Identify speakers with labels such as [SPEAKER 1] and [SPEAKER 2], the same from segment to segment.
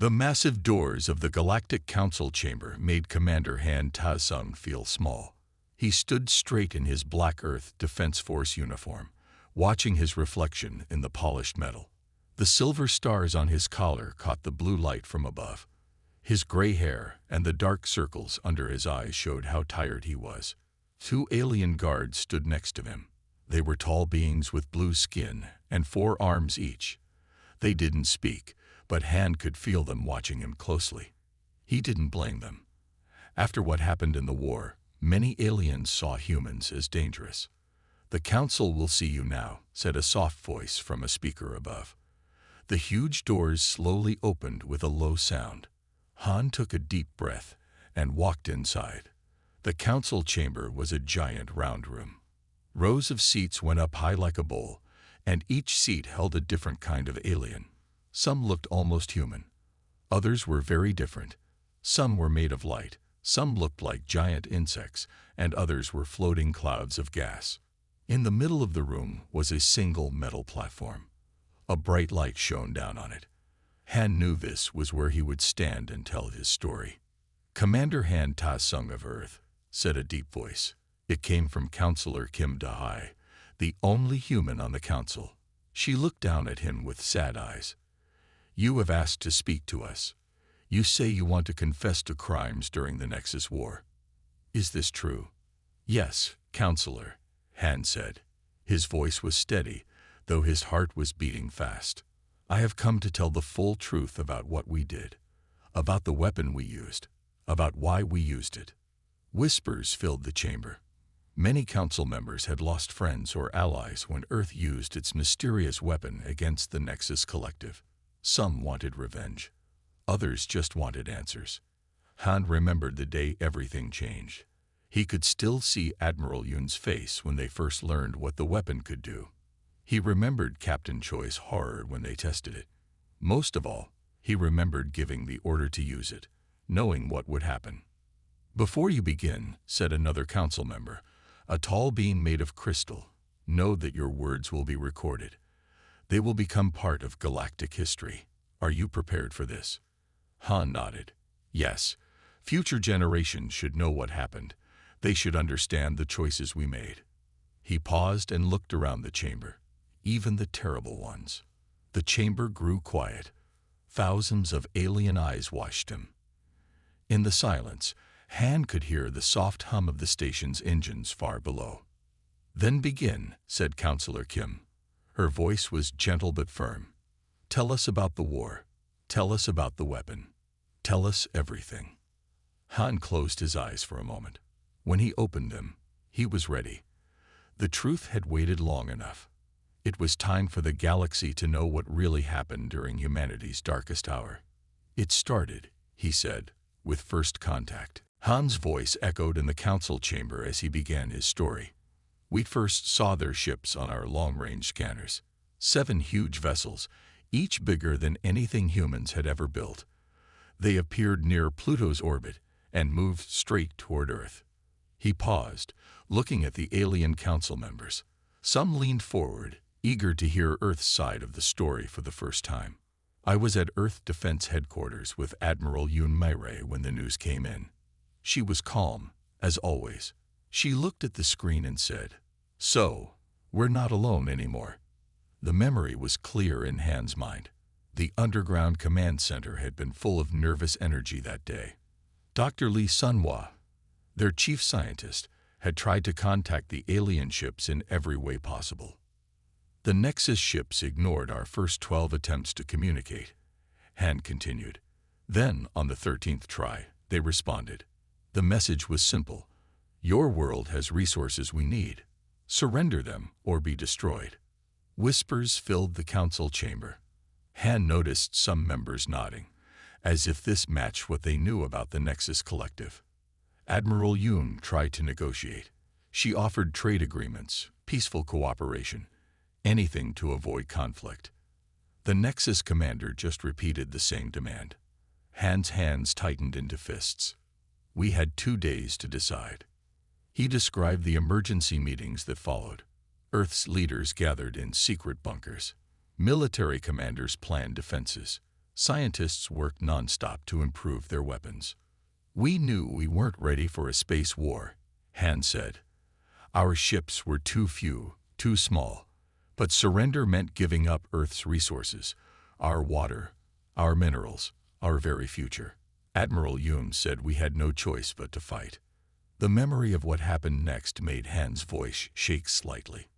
[SPEAKER 1] The massive doors of the Galactic Council chamber made Commander Han Ta-sung feel small. He stood straight in his Black Earth Defense Force uniform, watching his reflection in the polished metal. The silver stars on his collar caught the blue light from above. His gray hair and the dark circles under his eyes showed how tired he was. 2 alien guards stood next to him. They were tall beings with blue skin and 4 arms each. They didn't speak, but Han could feel them watching him closely. He didn't blame them. After what happened in the war, many aliens saw humans as dangerous. "The Council will see you now," said a soft voice from a speaker above. The huge doors slowly opened with a low sound. Han took a deep breath and walked inside. The council chamber was a giant round room. Rows of seats went up high like a bowl, and each seat held a different kind of alien. Some looked almost human. Others were very different. Some were made of light, some looked like giant insects, and others were floating clouds of gas. In the middle of the room was a single metal platform. A bright light shone down on it. Han knew this was where he would stand and tell his story. "Commander Han Ta-sung of Earth," said a deep voice. It came from Counselor Kim Da-hai, the only human on the council. She looked down at him with sad eyes. "You have asked to speak to us. You say you want to confess to crimes during the Nexus War. Is this true?" "Yes, Counselor," Han said. His voice was steady, though his heart was beating fast. "I have come to tell the full truth about what we did, about the weapon we used, about why we used it." Whispers filled the chamber. Many council members had lost friends or allies when Earth used its mysterious weapon against the Nexus Collective. Some wanted revenge. Others just wanted answers. Han remembered the day everything changed. He could still see Admiral Yoon's face when they first learned what the weapon could do. He remembered Captain Choi's horror when they tested it. Most of all, he remembered giving the order to use it, knowing what would happen. "Before you begin," said another council member, a tall being made of crystal, "know that your words will be recorded. They will become part of galactic history. Are you prepared for this?" Han nodded. "Yes. Future generations should know what happened. They should understand the choices we made." He paused and looked around the chamber, even the terrible ones. The chamber grew quiet. Thousands of alien eyes watched him. In the silence, Han could hear the soft hum of the station's engines far below. "Then begin," said Counselor Kim. Her voice was gentle but firm. "Tell us about the war. Tell us about the weapon. Tell us everything." Han closed his eyes for a moment. When he opened them, he was ready. The truth had waited long enough. It was time for the galaxy to know what really happened during humanity's darkest hour. "It started," he said, "with first contact." Han's voice echoed in the council chamber as he began his story. "We first saw their ships on our long-range scanners. 7 huge vessels, each bigger than anything humans had ever built. They appeared near Pluto's orbit and moved straight toward Earth." He paused, looking at the alien council members. Some leaned forward, eager to hear Earth's side of the story for the first time. "I was at Earth Defense Headquarters with Admiral Yoon Myrae when the news came in. She was calm, as always. She looked at the screen and said, 'So, we're not alone anymore.'" The memory was clear in Han's mind. The underground command center had been full of nervous energy that day. Dr. Lee Sunhwa, their chief scientist, had tried to contact the alien ships in every way possible. "The Nexus ships ignored our first 12 attempts to communicate," Han continued. "Then, on the 13th try, they responded. The message was simple. Your world has resources we need. Surrender them or be destroyed." Whispers filled the council chamber. Han noticed some members nodding, as if this matched what they knew about the Nexus Collective. Admiral Yoon tried to negotiate. She offered trade agreements, peaceful cooperation, anything to avoid conflict. The Nexus commander just repeated the same demand. Han's hands tightened into fists. "We had 2 days to decide." He described the emergency meetings that followed. Earth's leaders gathered in secret bunkers. Military commanders planned defenses. Scientists worked nonstop to improve their weapons. We knew we weren't ready for a space war, Han said. Our ships were too few, too small. But surrender meant giving up Earth's resources, our water, our minerals, our very future. Admiral Yoon said we had no choice but to fight. The memory of what happened next made Han's voice shake slightly.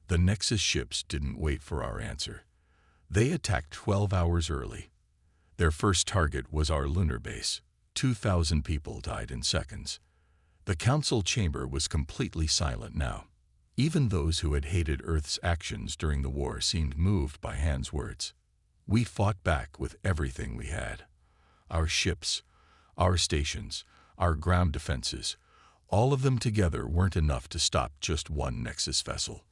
[SPEAKER 1] The Nexus ships didn't wait for our answer. They attacked 12 hours early. Their first target was our lunar base. 2,000 people died in seconds. The council chamber was completely silent now. Even those who had hated Earth's actions during the war seemed moved by Han's words. We fought back with everything we had. Our ships, our stations, our ground defenses, all of them together weren't enough to stop just one Nexus vessel.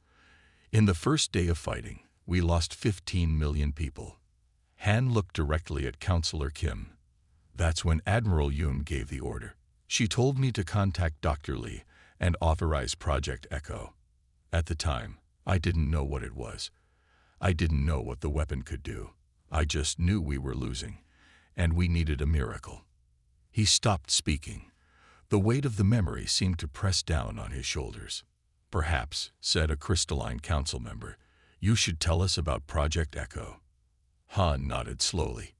[SPEAKER 1] In the first day of fighting, we lost 15 million people. Han looked directly at Counselor Kim. That's when Admiral Yoon gave the order. She told me to contact Dr. Lee and authorize Project Echo. At the time, I didn't know what it was. I didn't know what the weapon could do. I just knew we were losing, and we needed a miracle. He stopped speaking. The weight of the memory seemed to press down on his shoulders. Perhaps, said a crystalline council member, you should tell us about Project Echo. Han nodded slowly.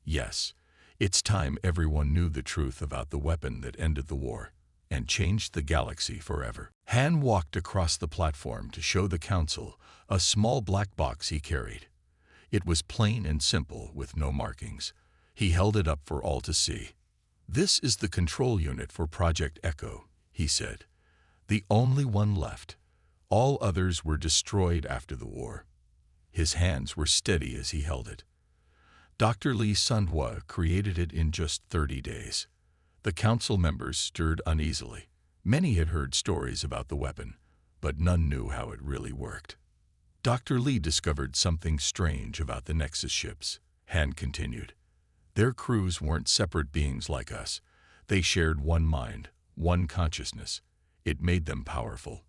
[SPEAKER 1] Yes, it's time everyone knew the truth about the weapon that ended the war and changed the galaxy forever. Han walked across the platform to show the council a small black box he carried. It was plain and simple with no markings. He held it up for all to see. This is the control unit for Project Echo, he said. The only one left. All others were destroyed after the war. His hands were steady as he held it. Dr. Lee Sundhwa created it in just 30 days. The council members stirred uneasily. Many had heard stories about the weapon, but none knew how it really worked. Dr. Lee discovered something strange about the Nexus ships, Han continued. Their crews weren't separate beings like us. They shared one mind, one consciousness. It made them powerful.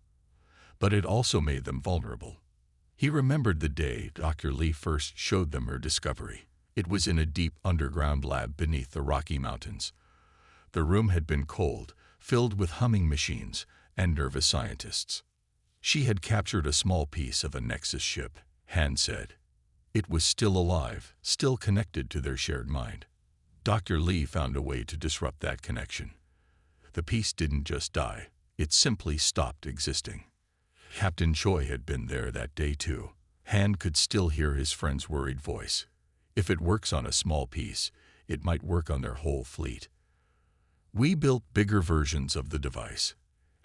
[SPEAKER 1] But it also made them vulnerable. He remembered the day Dr. Lee first showed them her discovery. It was in a deep underground lab beneath the Rocky Mountains. The room had been cold, filled with humming machines and nervous scientists. She had captured a small piece of a Nexus ship, Han said. It was still alive, still connected to their shared mind. Dr. Lee found a way to disrupt that connection. The piece didn't just die, it simply stopped existing. Captain Choi had been there that day too. Han could still hear his friend's worried voice. If it works on a small piece, it might work on their whole fleet. We built bigger versions of the device,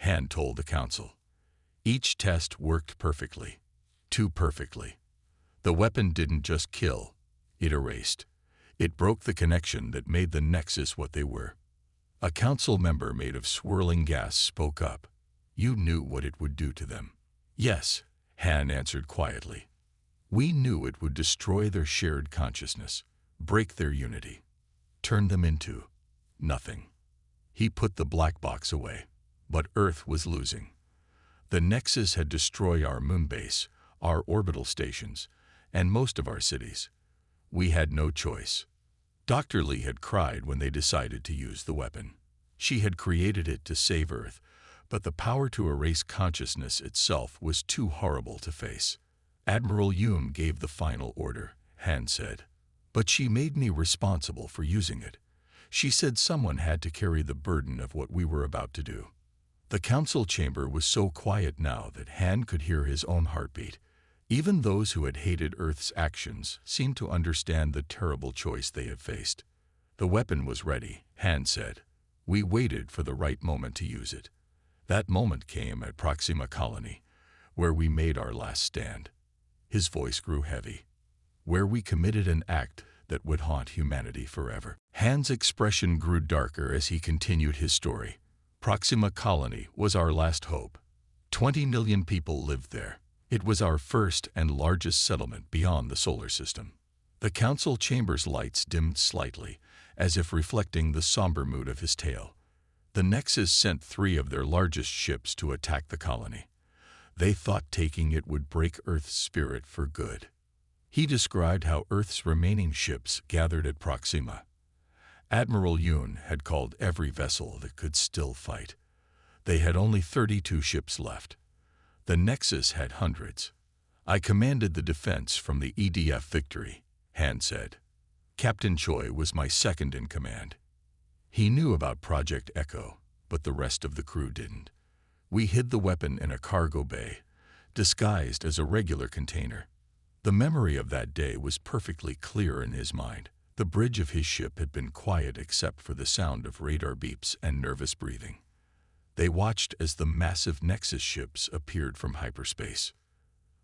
[SPEAKER 1] Han told the council. Each test worked perfectly, too perfectly. The weapon didn't just kill, it erased. It broke the connection that made the Nexus what they were. A council member made of swirling gas spoke up. You knew what it would do to them. Yes, Han answered quietly. We knew it would destroy their shared consciousness, break their unity, turn them into nothing. He put the black box away, but Earth was losing. The Nexus had destroyed our moon base, our orbital stations, and most of our cities. We had no choice. Dr. Lee had cried when they decided to use the weapon. She had created it to save Earth, but the power to erase consciousness itself was too horrible to face. Admiral Yoon gave the final order, Han said. But she made me responsible for using it. She said someone had to carry the burden of what we were about to do. The council chamber was so quiet now that Han could hear his own heartbeat. Even those who had hated Earth's actions seemed to understand the terrible choice they had faced. The weapon was ready, Han said. We waited for the right moment to use it. That moment came at Proxima Colony, where we made our last stand. His voice grew heavy. Where we committed an act that would haunt humanity forever. Han's expression grew darker as he continued his story. Proxima Colony was our last hope. 20 million people lived there. It was our first and largest settlement beyond the solar system. The council chamber's lights dimmed slightly, as if reflecting the somber mood of his tale. The Nexus sent 3 of their largest ships to attack the colony. They thought taking it would break Earth's spirit for good. He described how Earth's remaining ships gathered at Proxima. Admiral Yoon had called every vessel that could still fight. They had only 32 ships left. The Nexus had hundreds. I commanded the defense from the EDF Victory, Han said. Captain Choi was my second in command. He knew about Project Echo, but the rest of the crew didn't. We hid the weapon in a cargo bay, disguised as a regular container. The memory of that day was perfectly clear in his mind. The bridge of his ship had been quiet except for the sound of radar beeps and nervous breathing. They watched as the massive Nexus ships appeared from hyperspace.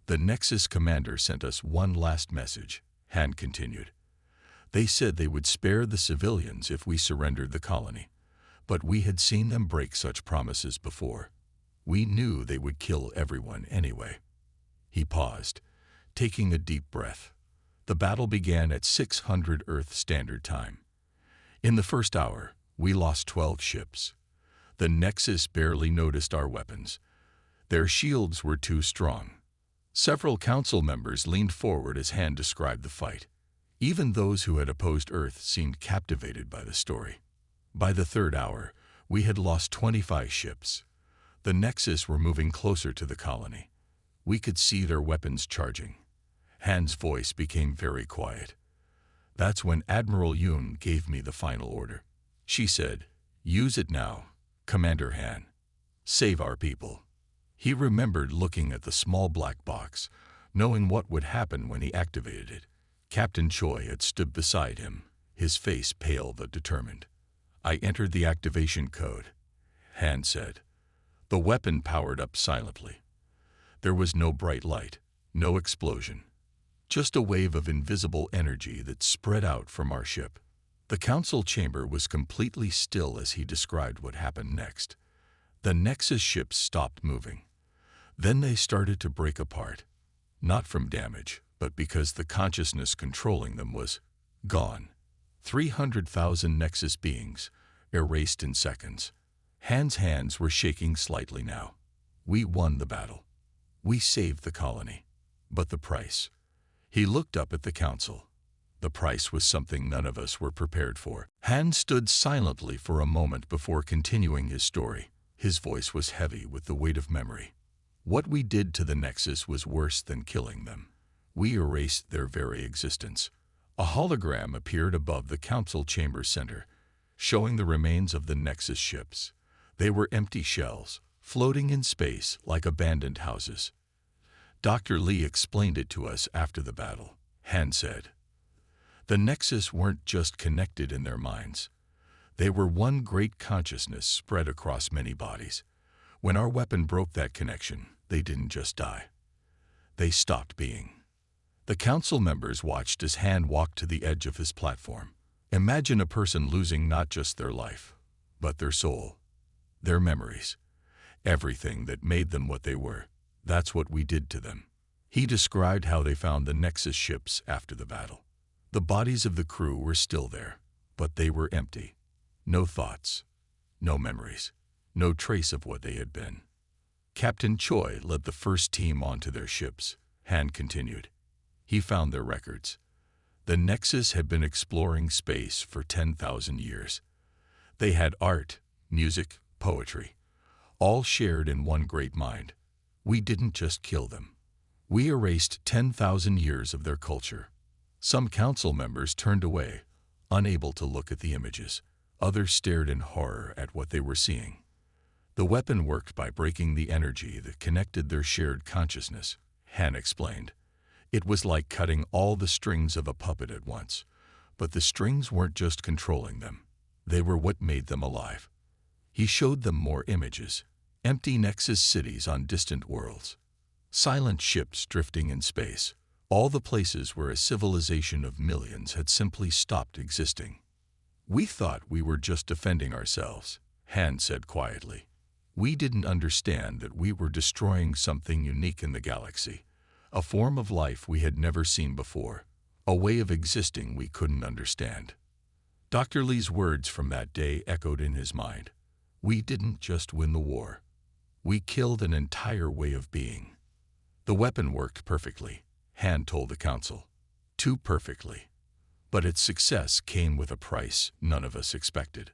[SPEAKER 1] The Nexus commander sent us one last message, Han continued. They said they would spare the civilians if we surrendered the colony, but we had seen them break such promises before. We knew they would kill everyone anyway. He paused, taking a deep breath. The battle began at 600 Earth Standard Time. In the first hour, we lost 12 ships. The Nexus barely noticed our weapons. Their shields were too strong. Several council members leaned forward as Han described the fight. Even those who had opposed Earth seemed captivated by the story. By the third hour, we had lost 25 ships. The Nexus were moving closer to the colony. We could see their weapons charging. Han's voice became very quiet. That's when Admiral Yoon gave me the final order. She said, "Use it now, Commander Han. Save our people." He remembered looking at the small black box, knowing what would happen when he activated it. Captain Choi had stood beside him, his face pale but determined. I entered the activation code, Han said. The weapon powered up silently. There was no bright light, no explosion. Just a wave of invisible energy that spread out from our ship. The council chamber was completely still as he described what happened next. The Nexus ships stopped moving. Then they started to break apart, not from damage, but because the consciousness controlling them was gone. 300,000 Nexus beings, erased in seconds. Han's hands were shaking slightly now. We won the battle. We saved the colony. But the price? He looked up at the council. The price was something none of us were prepared for. Han stood silently for a moment before continuing his story. His voice was heavy with the weight of memory. What we did to the Nexus was worse than killing them. We erased their very existence. A hologram appeared above the council chamber center, showing the remains of the Nexus ships. They were empty shells, floating in space like abandoned houses. Dr. Lee explained it to us after the battle. Han said, the Nexus weren't just connected in their minds. They were one great consciousness spread across many bodies. When our weapon broke that connection, they didn't just die. They stopped being. The council members watched as Han walked to the edge of his platform. Imagine a person losing not just their life, but their soul, their memories, everything that made them what they were. That's what we did to them. He described how they found the Nexus ships after the battle. The bodies of the crew were still there, but they were empty. No thoughts, no memories, no trace of what they had been. Captain Choi led the first team onto their ships, Han continued. He found their records. The Nexus had been exploring space for 10,000 years. They had art, music, poetry, all shared in one great mind. We didn't just kill them. We erased 10,000 years of their culture. Some council members turned away, unable to look at the images. Others stared in horror at what they were seeing. The weapon worked by breaking the energy that connected their shared consciousness, Han explained. It was like cutting all the strings of a puppet at once. But the strings weren't just controlling them. They were what made them alive. He showed them more images. Empty Nexus cities on distant worlds. Silent ships drifting in space. All the places where a civilization of millions had simply stopped existing. We thought we were just defending ourselves, Han said quietly. We didn't understand that we were destroying something unique in the galaxy. A form of life we had never seen before. A way of existing we couldn't understand. Dr. Lee's words from that day echoed in his mind. We didn't just win the war. We killed an entire way of being. The weapon worked perfectly, Han told the council. too perfectly. But its success came with a price none of us expected.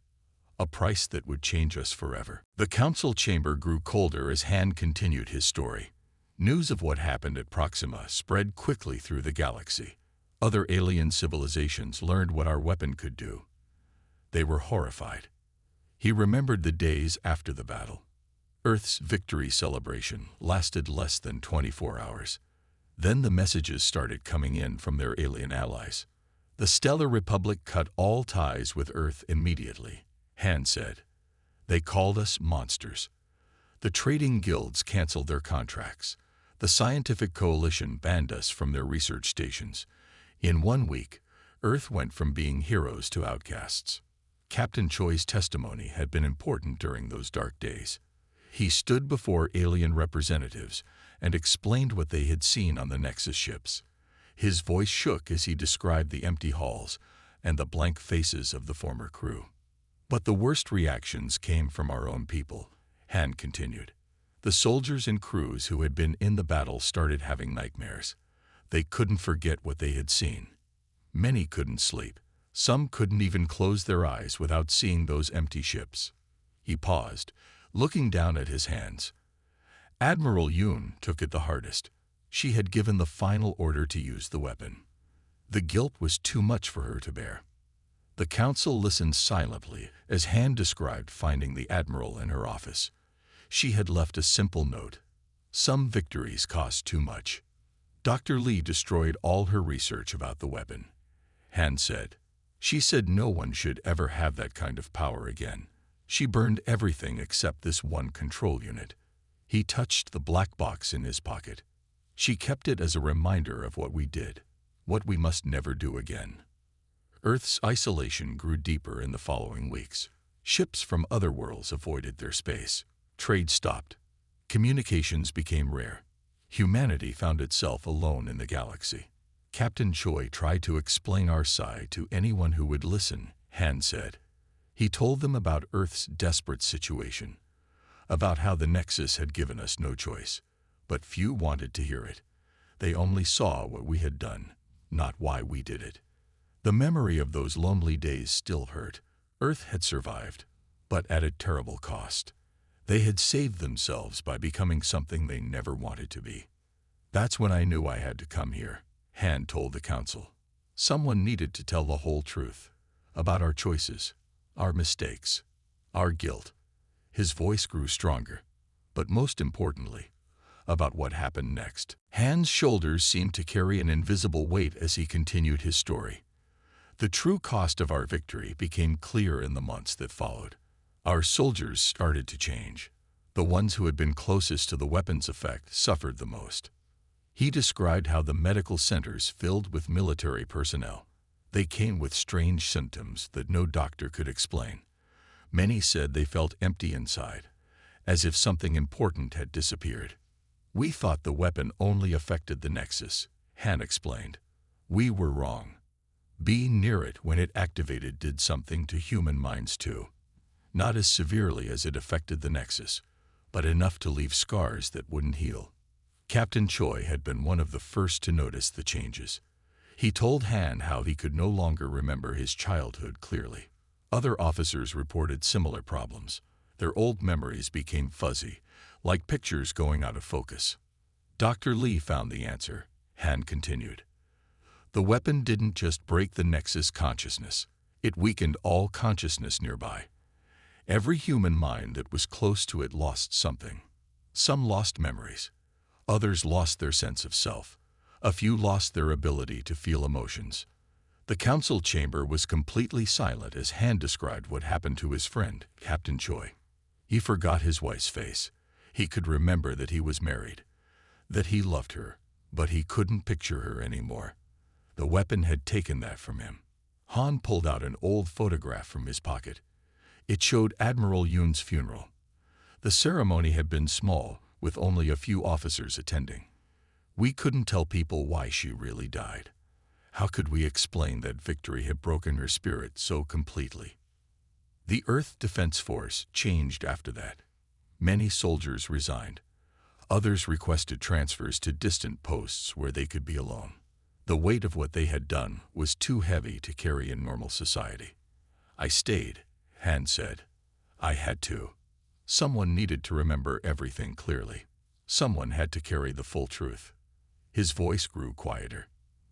[SPEAKER 1] A price that would change us forever. The council chamber grew colder as Han continued his story. News of what happened at Proxima spread quickly through the galaxy. Other alien civilizations learned what our weapon could do. They were horrified. He remembered the days after the battle. Earth's victory celebration lasted less than 24 hours. Then the messages started coming in from their alien allies. The Stellar Republic cut all ties with Earth immediately, Han said. They called us monsters. The trading guilds canceled their contracts. The scientific coalition banned us from their research stations. In 1 week, Earth went from being heroes to outcasts. Captain Choi's testimony had been important during those dark days. He stood before alien representatives and explained what they had seen on the Nexus ships. His voice shook as he described the empty halls and the blank faces of the former crew. But the worst reactions came from our own people, Han continued. The soldiers and crews who had been in the battle started having nightmares. They couldn't forget what they had seen. Many couldn't sleep. Some couldn't even close their eyes without seeing those empty ships. He paused, looking down at his hands. Admiral Yoon took it the hardest. She had given the final order to use the weapon. The guilt was too much for her to bear. The council listened silently as Han described finding the Admiral in her office. She had left a simple note. Some victories cost too much. Dr. Lee destroyed all her research about the weapon. Han said. She said no one should ever have that kind of power again. She burned everything except this one control unit. He touched the black box in his pocket. She kept it as a reminder of what we did, what we must never do again. Earth's isolation grew deeper in the following weeks. Ships from other worlds avoided their space. Trade stopped. Communications became rare. Humanity found itself alone in the galaxy. Captain Choi tried to explain our side to anyone who would listen, Han said. He told them about Earth's desperate situation, about how the Nexus had given us no choice. But few wanted to hear it. They only saw what we had done, not why we did it. The memory of those lonely days still hurt. Earth had survived, but at a terrible cost. They had saved themselves by becoming something they never wanted to be. That's when I knew I had to come here, Han told the council. Someone needed to tell the whole truth about our choices, our mistakes, our guilt. His voice grew stronger, but most importantly, about what happened next. Han's shoulders seemed to carry an invisible weight as he continued his story. The true cost of our victory became clear in the months that followed. Our soldiers started to change. The ones who had been closest to the weapon's effect suffered the most. He described how the medical centers filled with military personnel. They came with strange symptoms that no doctor could explain. Many said they felt empty inside, as if something important had disappeared. We thought the weapon only affected the Nexus, Han explained. We were wrong. Being near it when it activated did something to human minds too. Not as severely as it affected the Nexus, but enough to leave scars that wouldn't heal. Captain Choi had been one of the first to notice the changes. He told Han how he could no longer remember his childhood clearly. Other officers reported similar problems. Their old memories became fuzzy, like pictures going out of focus. Dr. Lee found the answer, Han continued. The weapon didn't just break the Nexus consciousness, it weakened all consciousness nearby. Every human mind that was close to it lost something. Some lost memories. Others lost their sense of self. A few lost their ability to feel emotions. The council chamber was completely silent as Han described what happened to his friend, Captain Choi. He forgot his wife's face. He could remember that he was married, that he loved her, but he couldn't picture her anymore. The weapon had taken that from him. Han pulled out an old photograph from his pocket. It showed Admiral Yoon's funeral. The ceremony had been small, with only a few officers attending. We couldn't tell people why she really died. How could we explain that victory had broken her spirit so completely? The Earth Defense Force changed after that. Many soldiers resigned. Others requested transfers to distant posts where they could be alone. The weight of what they had done was too heavy to carry in normal society. I stayed, Han said. I had to. Someone needed to remember everything clearly. Someone had to carry the full truth. His voice grew quieter.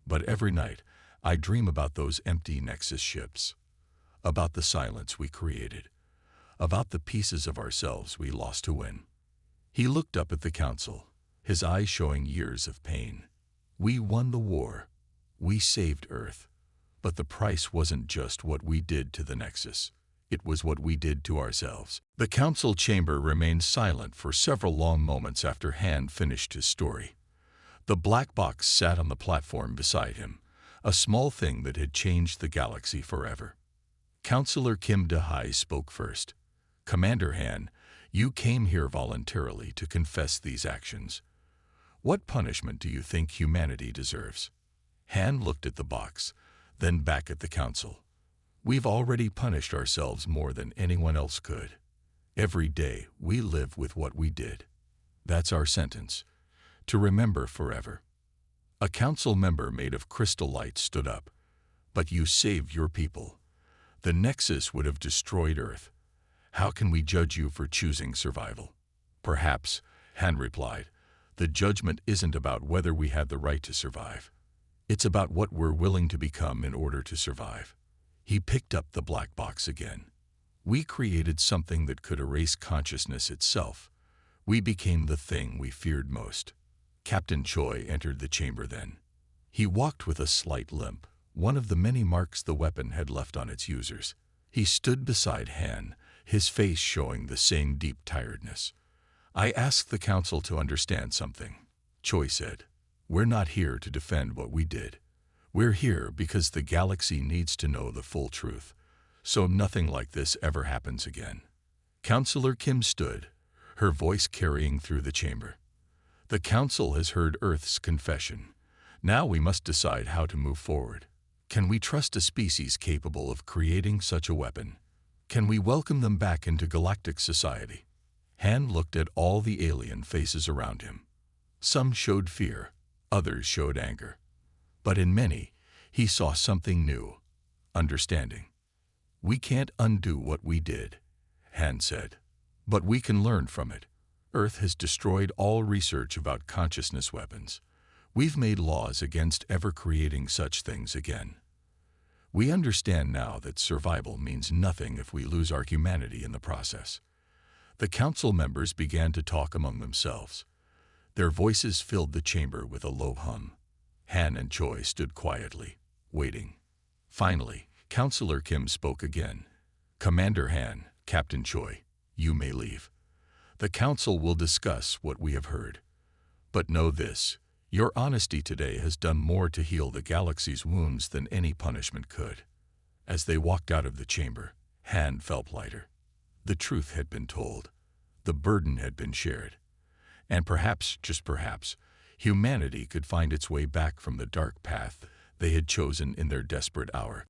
[SPEAKER 1] But every night, I dream about those empty Nexus ships. About the silence we created. About the pieces of ourselves we lost to win. He looked up at the council, his eyes showing years of pain. We won the war. We saved Earth. But the price wasn't just what we did to the Nexus. It was what we did to ourselves. The council chamber remained silent for several long moments after Han finished his story. The black box sat on the platform beside him, a small thing that had changed the galaxy forever. Counselor Kim De-hai spoke first. Commander Han, you came here voluntarily to confess these actions. What punishment do you think humanity deserves? Han looked at the box, then back at the council. We've already punished ourselves more than anyone else could. Every day we live with what we did. That's our sentence. To remember forever. A council member made of crystal light stood up. But you saved your people. The Nexus would have destroyed Earth. How can we judge you for choosing survival? Perhaps, Han replied, the judgment isn't about whether we had the right to survive. It's about what we're willing to become in order to survive. He picked up the black box again. We created something that could erase consciousness itself. We became the thing we feared most. Captain Choi entered the chamber then. He walked with a slight limp, one of the many marks the weapon had left on its users. He stood beside Han, his face showing the same deep tiredness. I asked the council to understand something, Choi said. We're not here to defend what we did. We're here because the galaxy needs to know the full truth, so nothing like this ever happens again. Counselor Kim stood, her voice carrying through the chamber. The council has heard Earth's confession. Now we must decide how to move forward. Can we trust a species capable of creating such a weapon? Can we welcome them back into galactic society? Han looked at all the alien faces around him. Some showed fear, others showed anger. But in many, he saw something new, understanding. We can't undo what we did, Han said. But we can learn from it. Earth has destroyed all research about consciousness weapons. We've made laws against ever creating such things again. We understand now that survival means nothing if we lose our humanity in the process. The council members began to talk among themselves. Their voices filled the chamber with a low hum. Han and Choi stood quietly, waiting. Finally, Counselor Kim spoke again. Commander Han, Captain Choi, you may leave. The council will discuss what we have heard. But know this, your honesty today has done more to heal the galaxy's wounds than any punishment could. As they walked out of the chamber, Han felt lighter. The truth had been told. The burden had been shared. And perhaps, just perhaps, humanity could find its way back from the dark path they had chosen in their desperate hour.